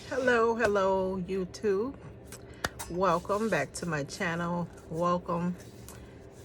Hello YouTube. Welcome back to my channel. Welcome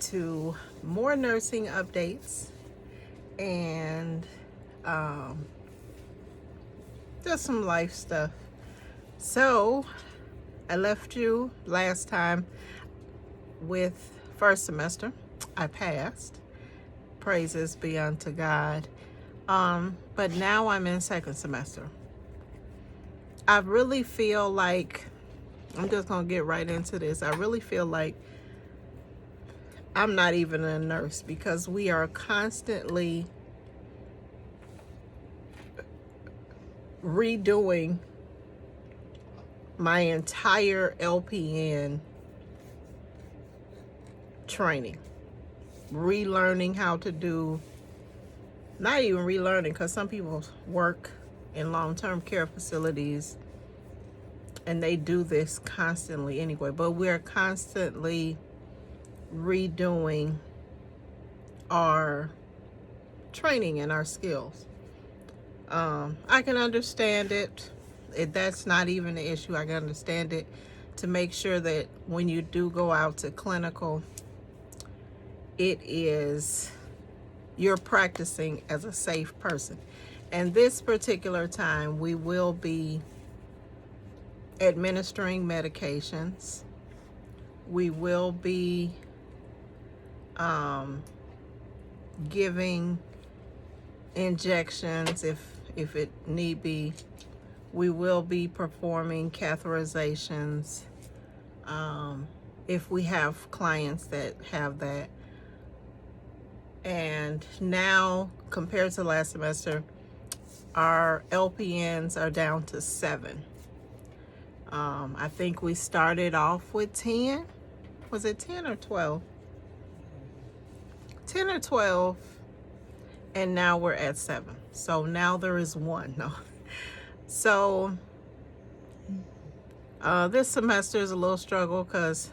to more nursing updates and um, just some life stuff. So I left you last time with first semester. I passed. Praises be unto God. But now I'm in second semester. I really feel like, I'm just going to get right into this. I really feel like I'm not even a nurse because we are constantly redoing my entire LPN training. Relearning how to do, not even relearning, because some people work in long-term care facilities and they do this constantly anyway, but we're constantly redoing our training and our skills. I can understand it. That's not even the issue. I can understand it to make sure that when you do go out to clinical, you're practicing as a safe person. And this particular time, we will be administering medications. We will be giving injections if it need be. We will be performing catheterizations if we have clients that have that. And now, compared to last semester, our LPNs are down to 7. I think we started off with 10. Was it 10 or 12? 10 or 12, and now we're at 7. So now there is 1. No. So this semester is a little struggle because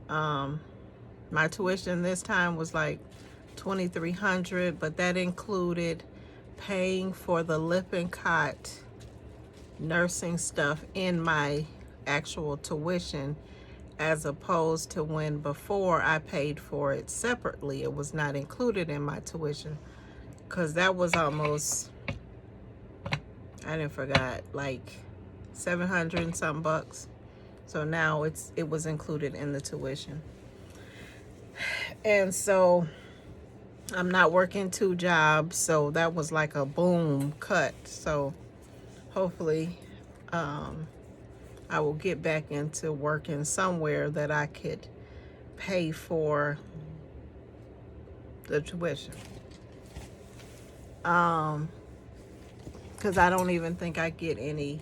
my tuition this time was like $2,300, but that included paying for the Lippincott nursing stuff in my actual tuition, as opposed to when before I paid for it separately. It was not included in my tuition because that was almost, I didn't forgot, like 700 and some bucks. So now it was included in the tuition. And so I'm not working 2 jobs, so that was like a boom cut. So hopefully I will get back into working somewhere that I could pay for the tuition. Because I don't even think I get any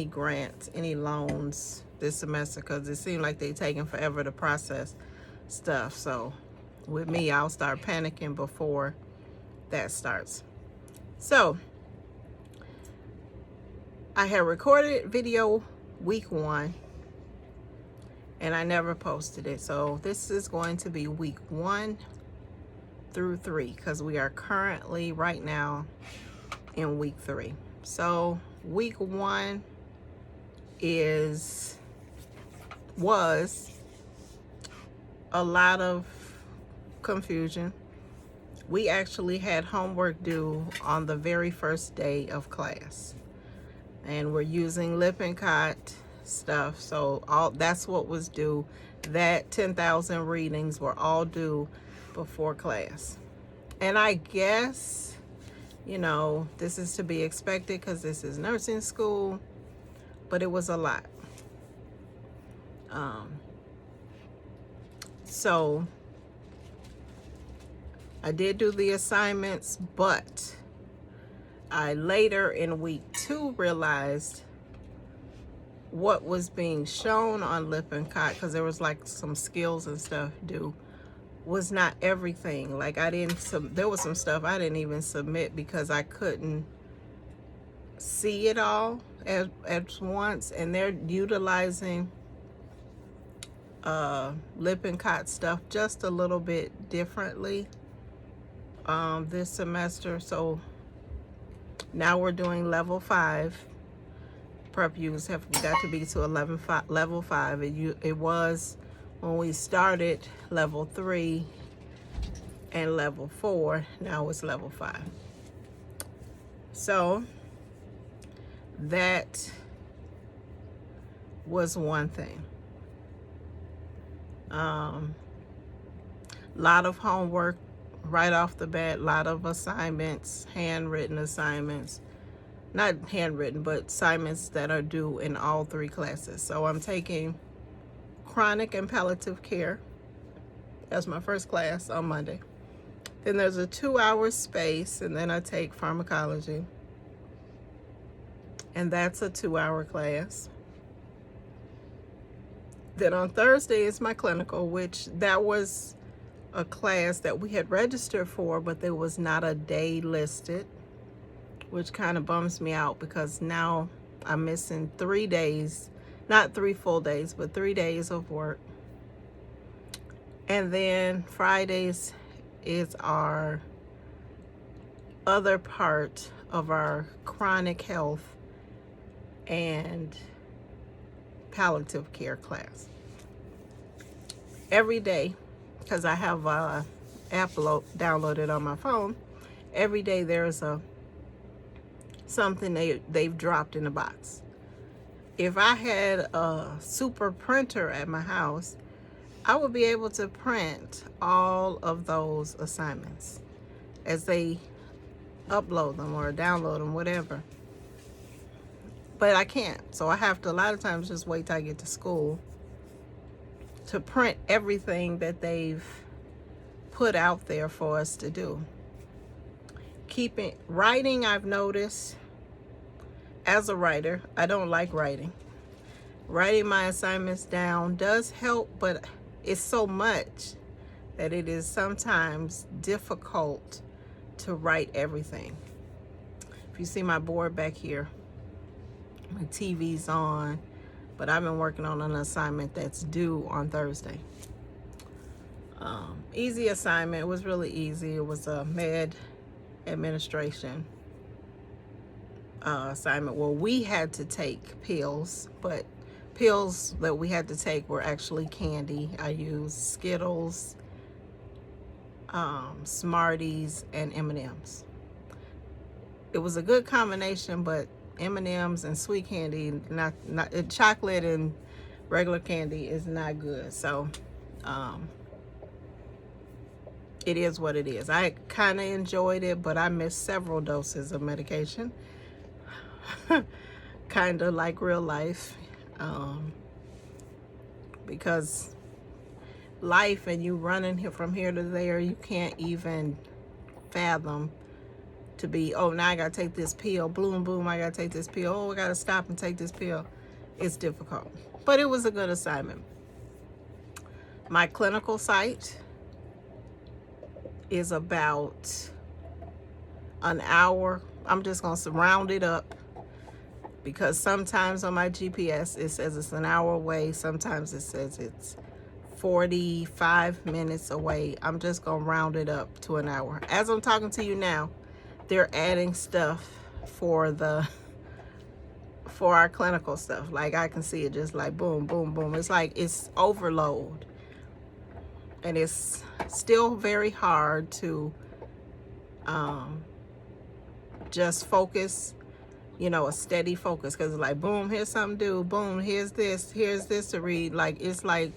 grants, any loans this semester, because it seemed like they're taking forever to process stuff. So with me, I'll start panicking before that starts. So I had recorded video week 1 and I never posted it. So this is going to be week 1 through 3 because we are currently right now in week 3. So week 1 was a lot of confusion. We actually had homework due on the very first day of class, and we're using Lippincott stuff, so that's what was due. That 10,000 readings were all due before class. And I guess, this is to be expected because this is nursing school, but it was a lot. So I did do the assignments, but I later in week 2 realized what was being shown on Lippincott, because there was like some skills and stuff due, was not everything. Like there was some stuff I didn't even submit because I couldn't see it all at once, and they're utilizing Lippincott stuff just a little bit differently this semester. So Now we're doing level 5. Prep U's have got to be to level 5. It was, when we started, level 3 and level 4. Now it's level 5. So that was one thing. Lot of homework right off the bat, lot of assignments, handwritten assignments. Not handwritten, but assignments that are due in all 3 classes. So I'm taking chronic and palliative care. That's my first class on Monday. Then there's a 2-hour space, and then I take pharmacology. And that's a 2-hour class. Then on Thursday is my clinical, which that was a class that we had registered for, but there was not a day listed, which kind of bums me out because now I'm missing 3 days, not 3 full days, but 3 days of work. And then Fridays is our other part of our chronic health and palliative care class. Every day, because I have an app downloaded on my phone, every day there's something they've dropped in the box. If I had a super printer at my house, I would be able to print all of those assignments as they upload them or download them, whatever. But I can't. So I have to a lot of times just wait till I get to school to print everything that they've put out there for us to do. Writing, I've noticed, as a writer, I don't like writing. Writing my assignments down does help, but it's so much that it is sometimes difficult to write everything. If you see my board back here, my TV's on, but I've been working on an assignment that's due on Thursday. Easy assignment. It was really easy. It was a med administration assignment where we had to take pills, but pills that we had to take were actually candy. I used Skittles, Smarties, and M&Ms. It was a good combination, but M&Ms and sweet candy, not chocolate and regular candy is not good. So it is what it is. I kind of enjoyed it, but I missed several doses of medication. Kind of like real life, because life and you running here from here to there, you can't even fathom to be, oh, now I gotta take this pill, boom, boom, I gotta take this pill, oh, I gotta stop and take this pill. It's difficult, but it was a good assignment. My clinical site is about an hour. I'm just gonna round it up because sometimes on my GPS it says it's an hour away, sometimes it says it's 45 minutes away. I'm just gonna round it up to an hour. As I'm talking to you now, they're adding stuff for our clinical stuff. Like I can see it just like boom, boom, boom. It's like it's overload. And it's still very hard to just focus, a steady focus, because it's like boom, here's something to do, boom, here's this to read. Like it's like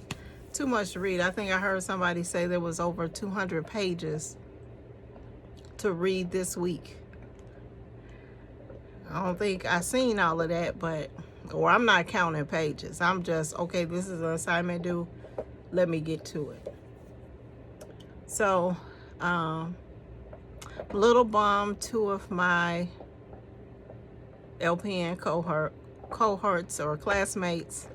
too much to read. I think I heard somebody say there was over 200 pages to read this week. I don't think I seen all of that, or I'm not counting pages. I'm just, okay, this is an assignment due, let me get to it. So, little bummed, 2 of my LPN cohorts or classmates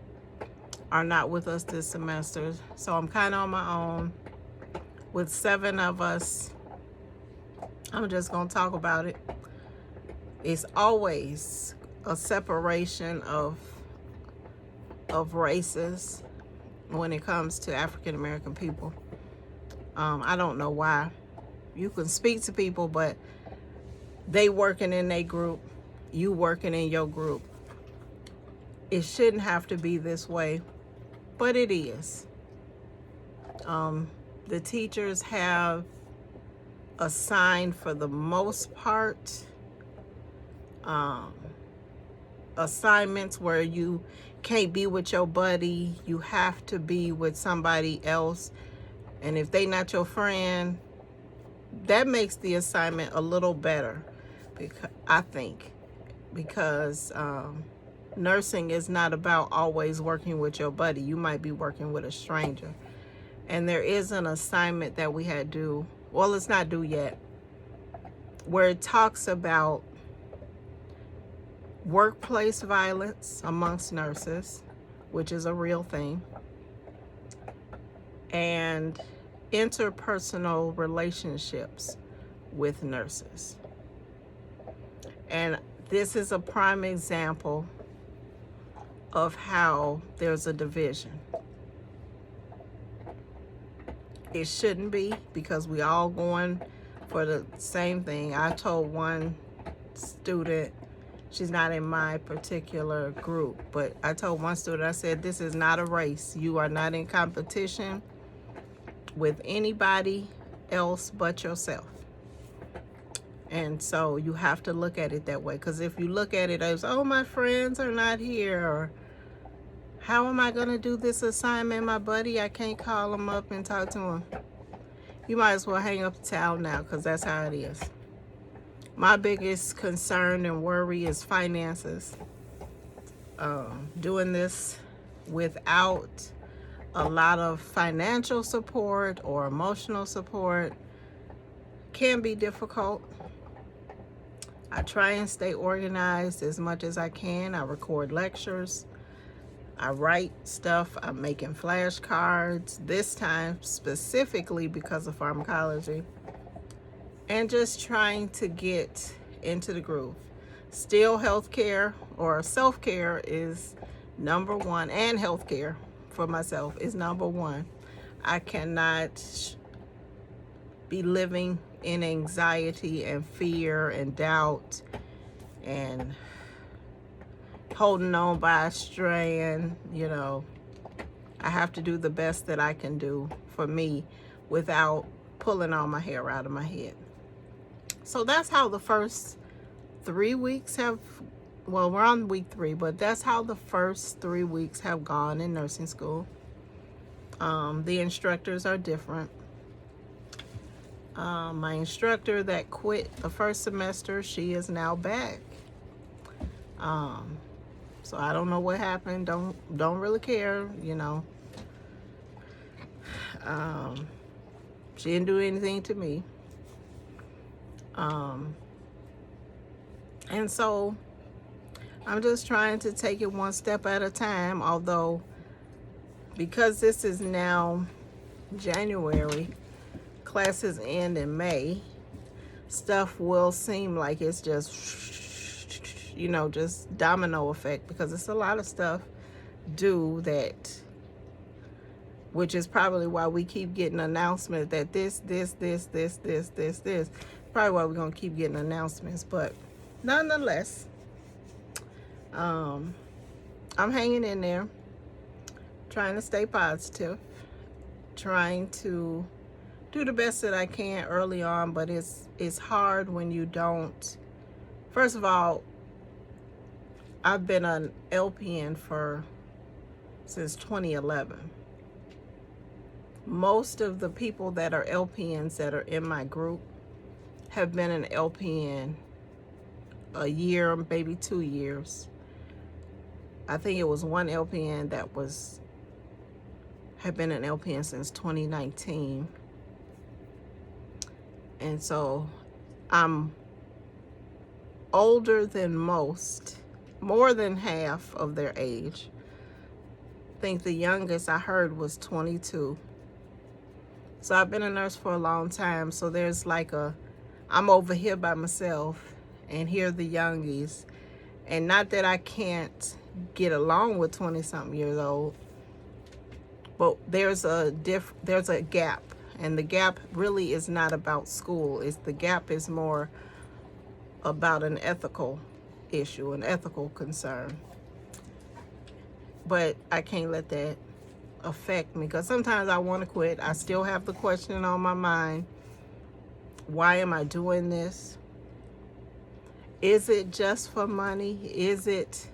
are not with us this semester. So I'm kind of on my own with 7 of us. I'm just going to talk about it. It's always a separation of races when it comes to African American people. I don't know why. You can speak to people, but they working in their group, you working in your group. It shouldn't have to be this way, but it is. The teachers have assigned, for the most part, assignments where you can't be with your buddy. You have to be with somebody else. And if they not your friend, that makes the assignment a little better, because I think, because nursing is not about always working with your buddy. You might be working with a stranger. And there is an assignment that we had due, well, it's not due yet, where it talks about workplace violence amongst nurses, which is a real thing, and interpersonal relationships with nurses. And this is a prime example of how there's a division. It shouldn't be, because we all going for the same thing. I told one student, she's not in my particular group, but I told one student, I said, this is not a race. You are not in competition with anybody else but yourself. And so you have to look at it that way, because if you look at it as, oh, my friends are not here, or how am I going to do this assignment? My buddy, I can't call him up and talk to him. You might as well hang up the towel now, because that's how it is. My biggest concern and worry is finances. Doing this without a lot of financial support or emotional support can be difficult. I try and stay organized as much as I can. I record lectures. I write stuff. I'm making flashcards, this time specifically because of pharmacology, and just trying to get into the groove. Still, healthcare or self-care is number one, and healthcare for myself is number one. I cannot be living in anxiety and fear and doubt and holding on by a strand. You know, I have to do the best that I can do for me without pulling all my hair out of my head. So that's how the first 3 weeks have, well, we're on week 3, but that's how the first 3 weeks have gone in nursing school. The instructors are different. My instructor that quit the first semester, she is now back. So I don't know what happened. Don't really care, you know. She didn't do anything to me. And so I'm just trying to take it one step at a time, although because this is now January, classes end in May, stuff will seem like it's just, you know, just domino effect, because it's a lot of stuff due, that, which is probably why we keep getting announcements that this. Probably why we're going to keep getting announcements, but nonetheless, I'm hanging in there, trying to stay positive, trying to do the best that I can early on, but it's hard when you don't. First of all, I've been an LPN since 2011. Most of the people that are LPNs that are in my group have been an LPN a year, maybe 2 years. I think it was one LPN that had been an LPN since 2019. And so I'm older than most, more than half of their age. I think the youngest I heard was 22. So I've been a nurse for a long time. So there's like I'm over here by myself, and here are the youngies. And not that I can't get along with 20-something years old, but there's a gap. And the gap really is not about school. The gap is more about an ethical issue, an ethical concern. But I can't let that affect me, because sometimes I want to quit. I still have the question on my mind, why am I doing this? Is it just for money? Is it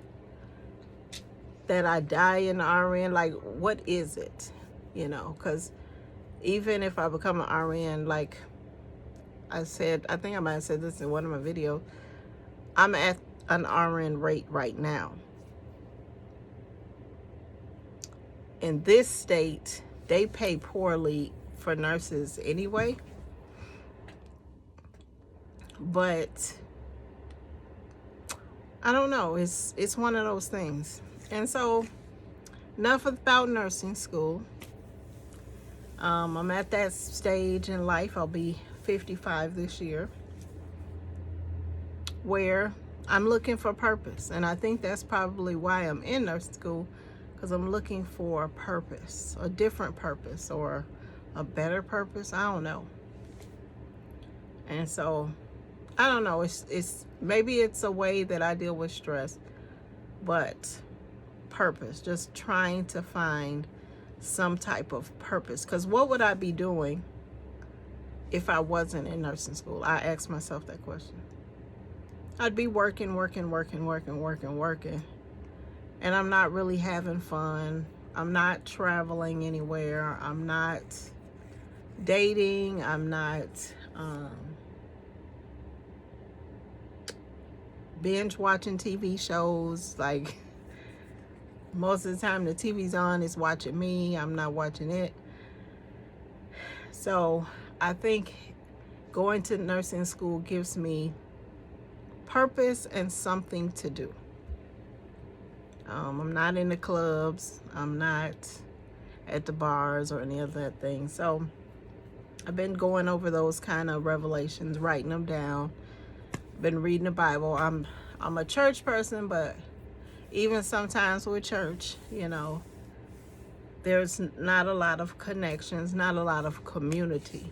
that I die in the RN? Like, what is it? You know, because even if I become an RN, like I said, I think I might have said this in one of my videos, I'm at an RN rate right now. In this state, they pay poorly for nurses anyway. But I don't know. It's one of those things. And so, enough about nursing school. I'm at that stage in life. I'll be 55 this year, where I'm looking for purpose. And I think that's probably why I'm in nursing school, because I'm looking for a purpose, a different purpose, or a better purpose. I don't know. And so, I don't know. It's maybe it's a way that I deal with stress, but purpose, just trying to find some type of purpose. Because what would I be doing if I wasn't in nursing school? I ask myself that question. I'd be working. And I'm not really having fun. I'm not traveling anywhere. I'm not dating. I'm not binge watching TV shows. Like, most of the time the TV's on, it's watching me. I'm not watching it. So I think going to nursing school gives me purpose and something to do. I'm not in the clubs. I'm not at the bars or any of that thing. So I've been going over those kind of revelations, writing them down. Been reading the Bible. I'm a church person, but even sometimes with church, you know, there's not a lot of connections, not a lot of community.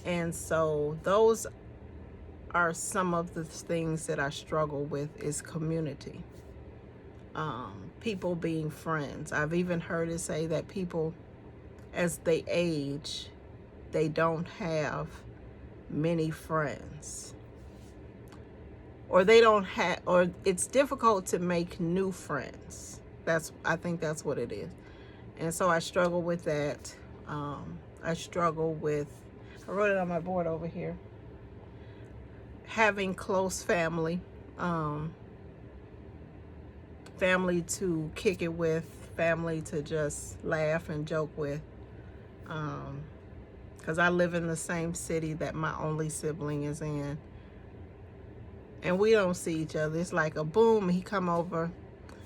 And so those are some of the things that I struggle with, is community. People being friends. I've even heard it say that people, as they age, they don't have many friends. Or they don't have, or it's difficult to make new friends. I think that's what it is. And so I struggle with that. I struggle with, I wrote it on my board over here, having close family. Family to kick it with, family to just laugh and joke with. Because I live in the same city that my only sibling is in. And we don't see each other. It's like a boom, he come over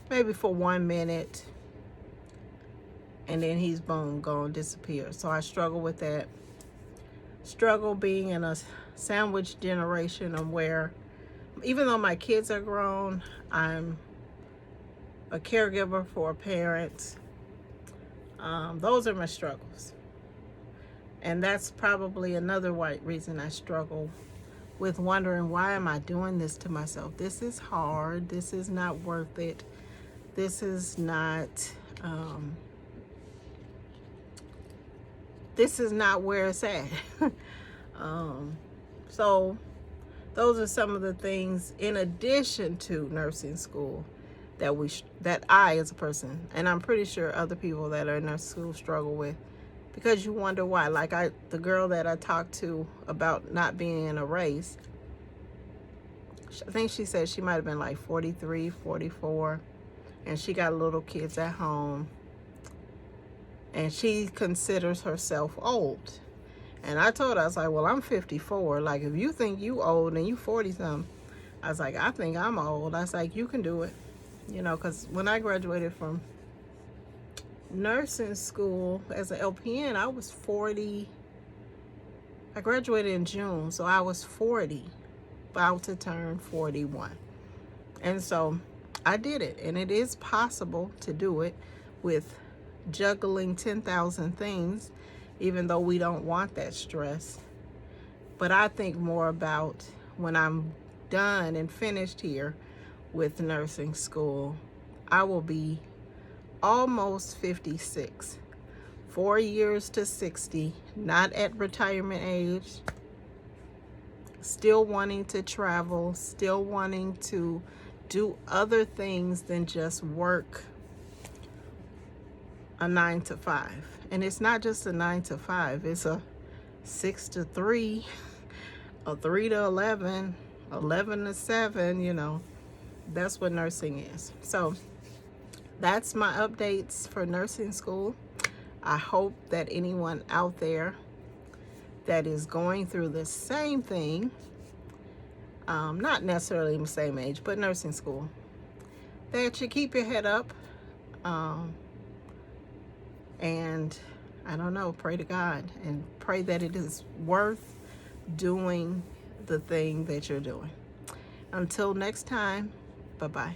maybe for 1 minute, and then he's boom, gone, disappear. So I struggle with that. Struggle being in a sandwich generation of where, even though my kids are grown, I'm a caregiver for a parent. Those are my struggles. And that's probably another reason I struggle with wondering, why am I doing this to myself? This is hard. This is not worth it. This is not, this is not where it's at. So those are some of the things, in addition to nursing school, that I as a person, and I'm pretty sure other people that are in nursing school struggle with, because you wonder why. Like the girl that I talked to about not being in a race, I think she said she might have been like 43, 44, and she got little kids at home, and she considers herself old. And I told her, I was like, well, I'm 54. Like, if you think you old and you 40-something, I was like, I think I'm old. I was like, you can do it. You know, because when I graduated from nursing school as an LPN, I was 40. I graduated in June, so I was 40, about to turn 41. And so I did it. And it is possible to do it with juggling 10,000 things, even though we don't want that stress. But I think more about when I'm done and finished here with nursing school, I will be almost 56. 4 years to 60, not at retirement age, still wanting to travel, still wanting to do other things than just work a 9 to 5. And it's not just a 9 to 5, it's a 6 to 3, a 3 to 11, 11 to 7, you know. That's what nursing is. So that's my updates for nursing school. I hope that anyone out there that is going through the same thing, not necessarily the same age, but nursing school, that you keep your head up, and I don't know, pray to God and pray that it is worth doing the thing that you're doing. Until next time, bye-bye.